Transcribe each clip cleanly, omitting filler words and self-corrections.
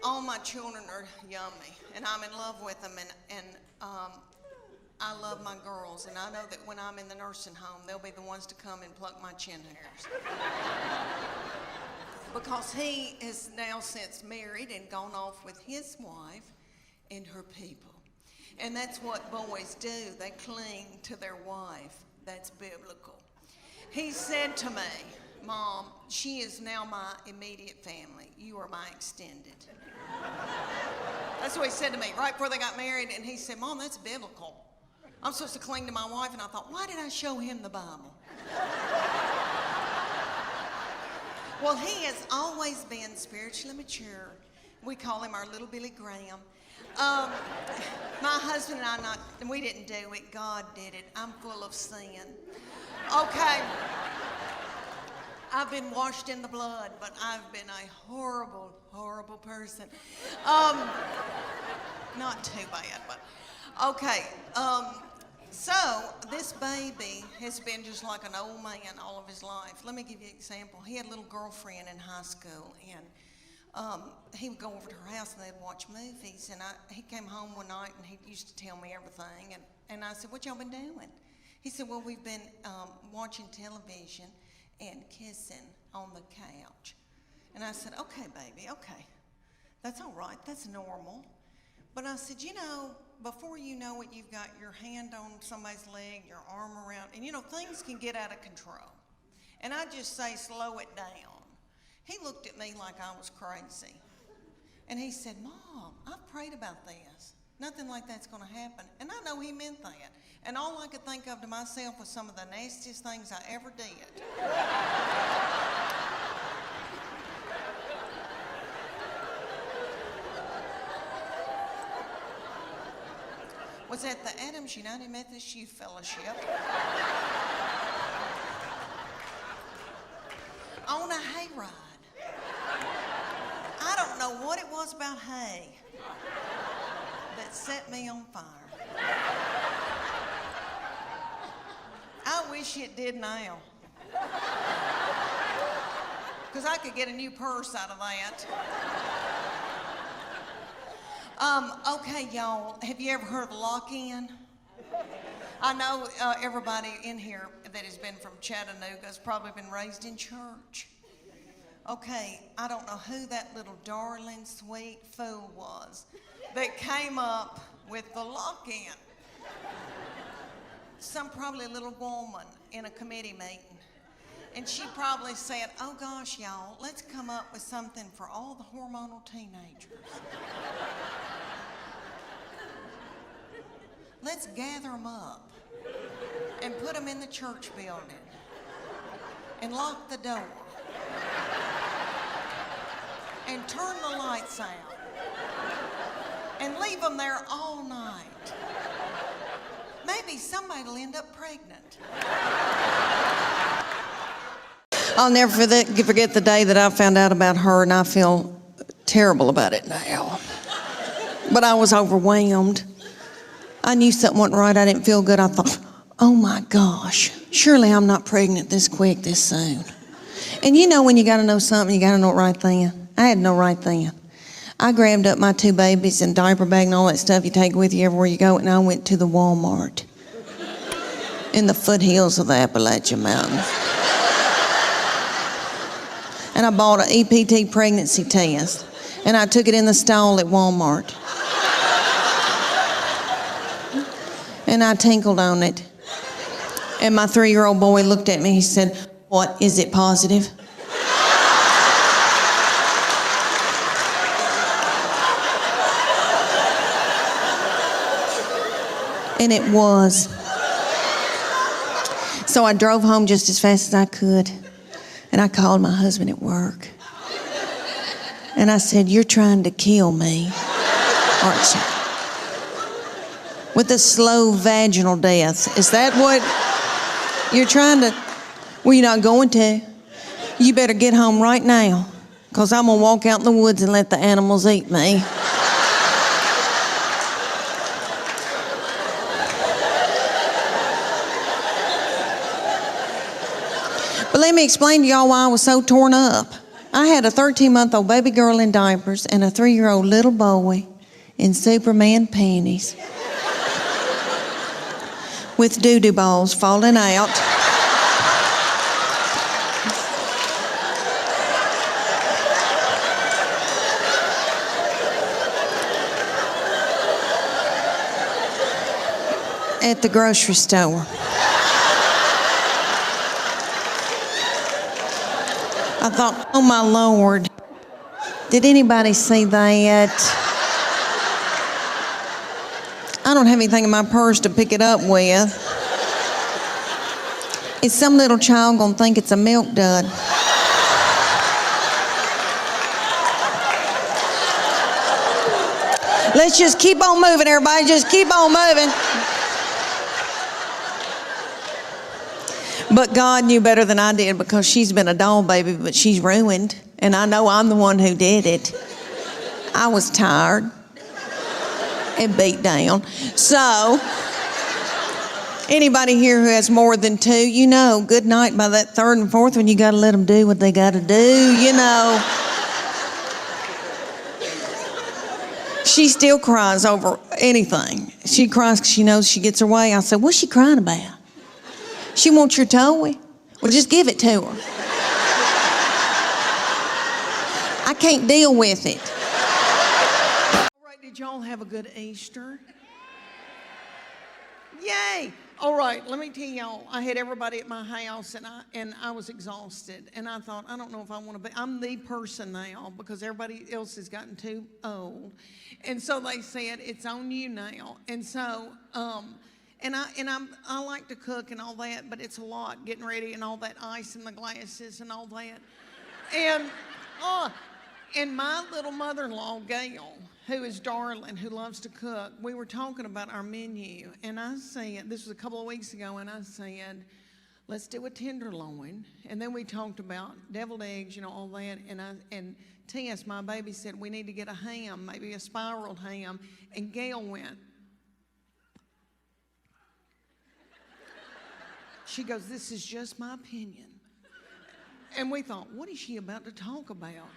all my children are yummy, and I'm in love with them, and I love my girls, and I know that when I'm in the nursing home, they'll be the ones to come and pluck my chin hairs. Because he is now since married and gone off with his wife and her people. And that's what boys do. They cling to their wife. That's biblical. He said to me, Mom, she is now my immediate family. You are my extended. That's what he said to me right before they got married. And he said, Mom, that's biblical. I'm supposed to cling to my wife. And I thought, why did I show him the Bible? Well, he has always been spiritually mature. We call him our little Billy Graham. My husband and I, we didn't do it. God did it. I'm full of sin. Okay. I've been washed in the blood, but I've been a horrible, horrible person. Not too bad, but okay. So this baby has been just like an old man all of his life. Let me give you an example. He had a little girlfriend in high school, and he would go over to her house and they'd watch movies. And he came home one night and he used to tell me everything. And I said, what y'all been doing? He said, well, we've been watching television and kissing on the couch. And I said, okay, baby, okay. That's all right. That's normal. But I said, you know, before you know it, you've got your hand on somebody's leg, your arm around, and you know, things can get out of control. And I just say, slow it down. He looked at me like I was crazy. And he said, Mom, I've prayed about this. Nothing like that's going to happen. And I know he meant that. And all I could think of to myself was some of the nastiest things I ever did. Was at the Adams United Methodist Youth Fellowship on a hayride. I don't know what it was about hay that set me on fire. I wish it did now, because I could get a new purse out of that. Okay, y'all, have you ever heard of lock-in? I know everybody in here that has been from Chattanooga has probably been raised in church. Okay, I don't know who that little darling, sweet fool was that came up with the lock-in. Some probably little woman in a committee meeting. And she probably said, oh gosh, y'all, let's come up with something for all the hormonal teenagers. Let's gather them up and put them in the church building and lock the door and turn the lights out and leave them there all night. Maybe somebody will end up pregnant. I'll never forget the day that I found out about her, and I feel terrible about it now. But I was overwhelmed. I knew something wasn't right. I didn't feel good. I thought, oh my gosh, surely I'm not pregnant this quick, this soon. And you know when you got to know something, you got to know it right then. I had no right then. I grabbed up my 2 babies and diaper bag and all that stuff you take with you everywhere you go, and I went to the Walmart in the foothills of the Appalachian Mountains. And I bought an EPT pregnancy test, and I took it in the stall at Walmart. And I tinkled on it. And my 3-year-old boy looked at me. He said, what, is it positive? And it was. So I drove home just as fast as I could. And I called my husband at work. And I said, you're trying to kill me, aren't you? With a slow vaginal death. Is that what you're trying to? Well, you're not going to. You better get home right now, because I'm going to walk out in the woods and let the animals eat me. But let me explain to y'all why I was so torn up. I had a 13-month-old baby girl in diapers and a 3-year-old little boy in Superman panties with doo-doo balls falling out. At the grocery store. I thought, oh my Lord, did anybody see that? I don't have anything in my purse to pick it up with. Is some little child gonna think it's a milk dud? Let's just keep on moving, everybody. Just keep on moving. But God knew better than I did because she's been a doll baby, but she's ruined. And I know I'm the one who did it. I was tired and beat down. So, anybody here who has more than two, you know, good night by that third and fourth one, you got to let them do what they got to do, you know. She still cries over anything. She cries because she knows she gets her way. I said, what's she crying about? She wants your toy? Well, just give it to her. I can't deal with it. All right, did y'all have a good Easter? Yay! All right, let me tell y'all, I had everybody at my house and I was exhausted. And I thought, I don't know if I want to be, I'm the person now because everybody else has gotten too old. And so they said, it's on you now. And so, I like to cook and all that, but it's a lot getting ready and all that ice in the glasses and all that. And my little mother-in-law, Gail, who is darling, who loves to cook, we were talking about our menu. And I said, this was a couple of weeks ago, and I said, let's do a tenderloin. And then we talked about deviled eggs, you know, all that. And Tess, my baby, said, we need to get a ham, maybe a spiraled ham. And Gail went, she goes, this is just my opinion. And we thought, what is she about to talk about?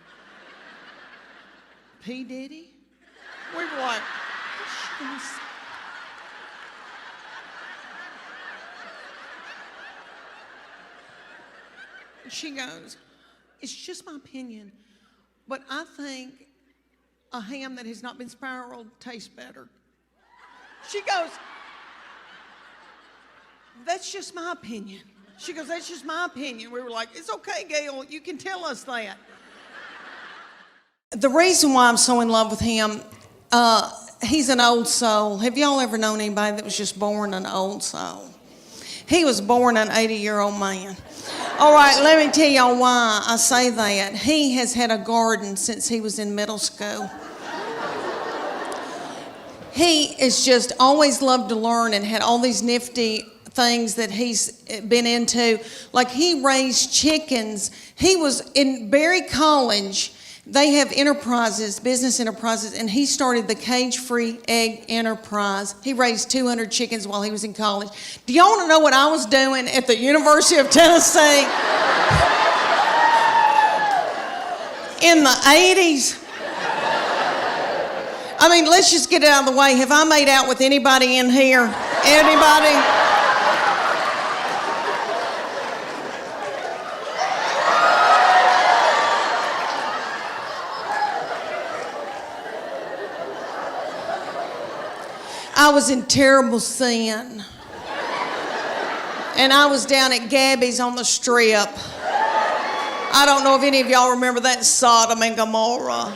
P. Diddy? We were like, what's she gonna say? She goes, it's just my opinion, but I think a ham that has not been spiraled tastes better. She goes, that's just my opinion. She goes, that's just my opinion. We were like, it's okay, Gail, you can tell us that. The reason why I'm so in love with him, he's an old soul. Have y'all ever known anybody that was just born an old soul? He was born an 80-year-old man. All right, let me tell y'all why I say that. He has had a garden since he was in middle school. He has just always loved to learn and had all these nifty things that he's been into. Like he raised chickens. He was in Berry College. They have enterprises, business enterprises, and he started the cage-free egg enterprise. He raised 200 chickens while he was in college. Do y'all want to know what I was doing at the University of Tennessee in the 80s? I mean, let's just get it out of the way. Have I made out with anybody in here? Anybody? I was in terrible sin. And I was down at Gabby's on the Strip. I don't know if any of y'all remember that Sodom and Gomorrah.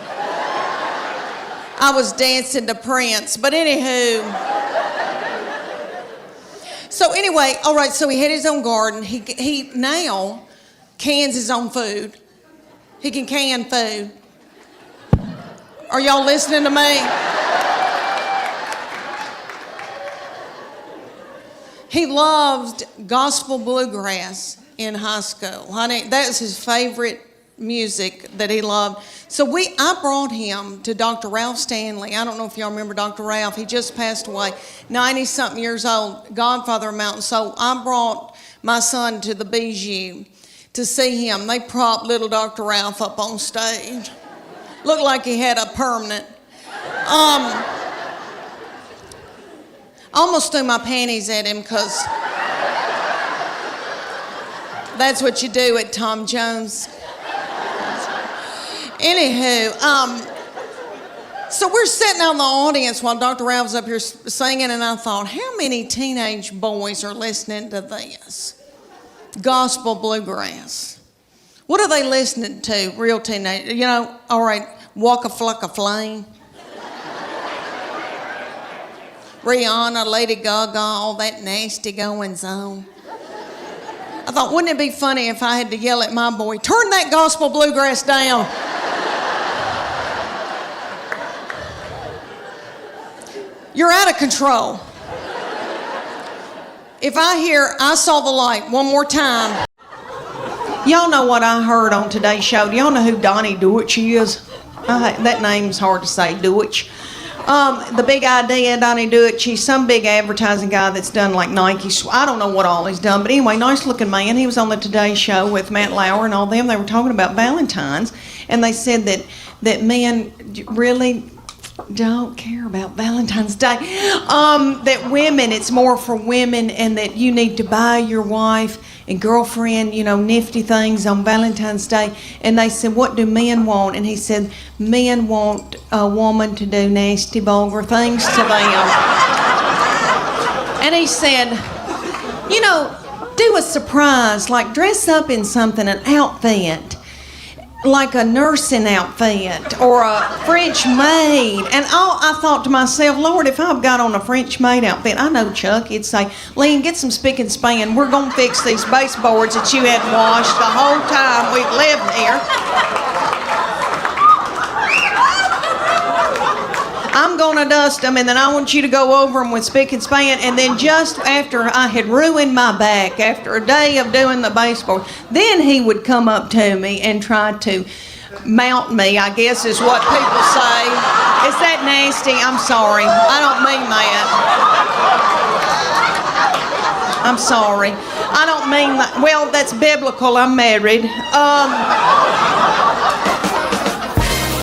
I was dancing to Prince, but anywho. So anyway, all right, so he had his own garden. He now cans his own food. He can can food. Are y'all listening to me? He loved gospel bluegrass in high school. Honey, that was his favorite music that he loved. So I brought him to Dr. Ralph Stanley. I don't know if y'all remember Dr. Ralph. He just passed away, 90-something years old, godfather of Mountain. So I brought my son to the Bijou to see him. They propped little Dr. Ralph up on stage. Looked like he had a permanent. Almost threw my panties at him because that's what you do at Tom Jones. Anywho, so we're sitting out in the audience while Dr. Ralph's up here singing, and I thought, how many teenage boys are listening to this? Gospel bluegrass. What are they listening to, real teenage? You know, all right, Waka Flocka Flame. Rihanna, Lady Gaga, all that nasty goings on. I thought, wouldn't it be funny if I had to yell at my boy, turn that gospel bluegrass down? You're out of control. If I hear, I saw the light one more time. Y'all know what I heard on today's show. Do y'all know who Donnie Deutsch is? That name's hard to say, Deutsch. The big idea, Donnie Deutsch, he's some big advertising guy that's done like Nike. I don't know what all he's done, but anyway, nice looking man. He was on the Today Show with Matt Lauer and all them. They were talking about Valentine's, and they said that men really don't care about Valentine's Day. That women, it's more for women, and that you need to buy your wife and girlfriend, you know, nifty things on Valentine's Day. And they said, what do men want? And he said, men want a woman to do nasty, vulgar things to them. And he said, you know, do a surprise, like dress up in something, an outfit, like a nursing outfit or a French maid. And I thought to myself, Lord, if I've got on a French maid outfit, I know Chuck, he'd say, Leanne, get some spick and span. We're going to fix these baseboards that you hadn't washed the whole time we've lived here. I'm going to dust them, and then I want you to go over them with spick and span. And then just after I had ruined my back, after a day of doing the baseboard, then he would come up to me and try to mount me, I guess is what people say. Is that nasty? I'm sorry. I don't mean that. I'm sorry. I don't mean that. Well, that's biblical. I'm married.